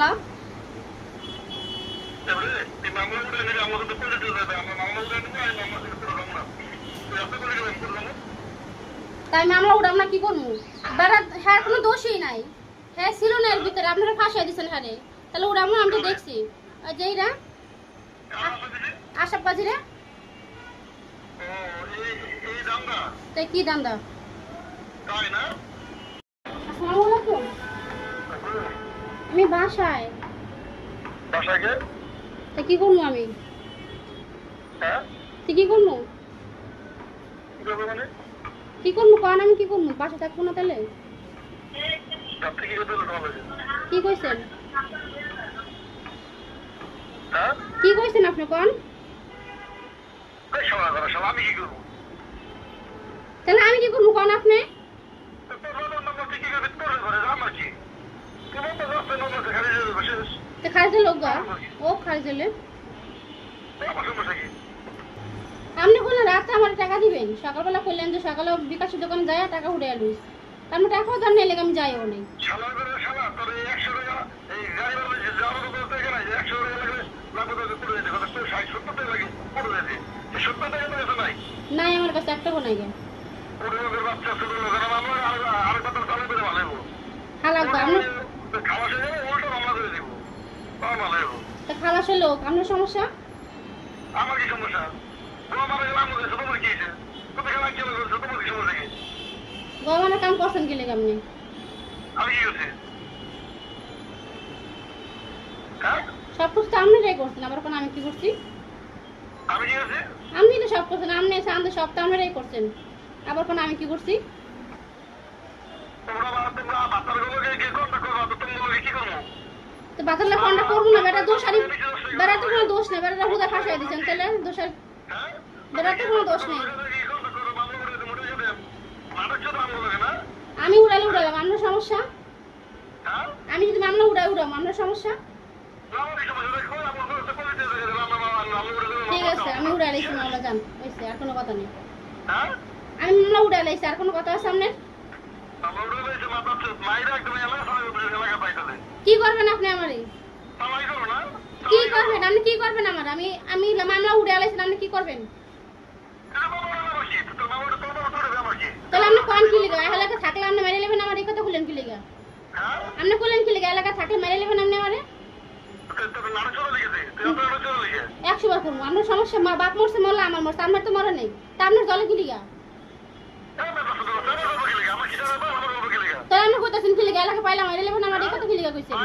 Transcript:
মামলা? তাই মামলা উঠাম না, কি করবো? বেড়া হ্যাঁ কোনো দোষই নাই, হ্যাঁ ছিল না এর ভিতরে, আপনারা ফাঁসিয়ে দিচ্ছেন হ্যাঁ। তাহলে উঠামো, আমি তো দেখছি ওই যে এইরা আশাপ কাজিরা। তাই কি দান্দা? আসসালামু আলাইকুম। আমি বাসায়। তা কি করবো আমি? কি করবো? কি করবো কারণ আমি কি করবো? বাসা থাকবো না তাহলে? কি কইছেন? কি কইছেন আপনি কোন? তাহলে আমি কি করবো কোন আপনি? খারিজে লোক গা ও খারিজেলে আপনি বললেন রাতে আমার টাকা দিবেন, সকালবেলা করলেন যে সকালে বিকাশের দোকানে যায় টাকা উঠে আলুস, তার মানে টাকাও ধর নেই লেগে আমি যাইও নেই। নাই আমার কাছে একটা নাই গে খালাসের লোক। আপনার সমস্যা? আমার কি সমস্যা? গভর্নমেন্টের কাম করছেন কি লেগে আপনি? আমি কি করছি? সব কিছু তো আপনারাই করছেন, আবার কোন আমি কি করছি? আমি কি করছি? আপনি তো সব করছেন, আপনি এসে আমাদের সব তো আপনারাই করছেন, আবার কোন আমি কি করছি? তো বাতালে কোনটা করবো না, বেটা দোষ আরি বেটা তো কোনো দোষ নেই, বেটা হুদা ফাঁসাই দিচ্ছেন, তাহলে দোষের বেটা তো কোনো দোষ নেই। আমি উড়ালে উড়ালাম, আপনার সমস্যা? আমি যদি মামলা উড়াম আপনার সমস্যা? ঠিক আছে আমি উড়াইছি মামলা, যান হয়েছে, আর কোনো কথা নেই। আমি মামলা উড়াইছি, আর কোনো কথা আছে আপনার? কি করবেন আপনি আমারে? কি করবেন আপনি? কি করবেন আমার? আমি আমি মামলা উড়াইছি, আপনি কি করবেন? তাহলে আপনি কোন কি লিগা এলাকা থাকলে আপনি মেরে নেবেন আমার? এই কথা বলেন কি লিগা? আপনি বলেন কি লিগা এলাকা থাকলে মেরে নেবেন আপনি আমারে? 100 বার করবো। আপনার সমস্যা? মা বাপ মরছে, মরলে আমার মরছে, আপনার তো মরে নেই, তা আপনার জলে কি লিগা? তাহলে আপনি কইতাছেন কি লিগা এলাকা পাইলাম মেরে নেবেন আমার? এই কথা কি লিগা কইছেন?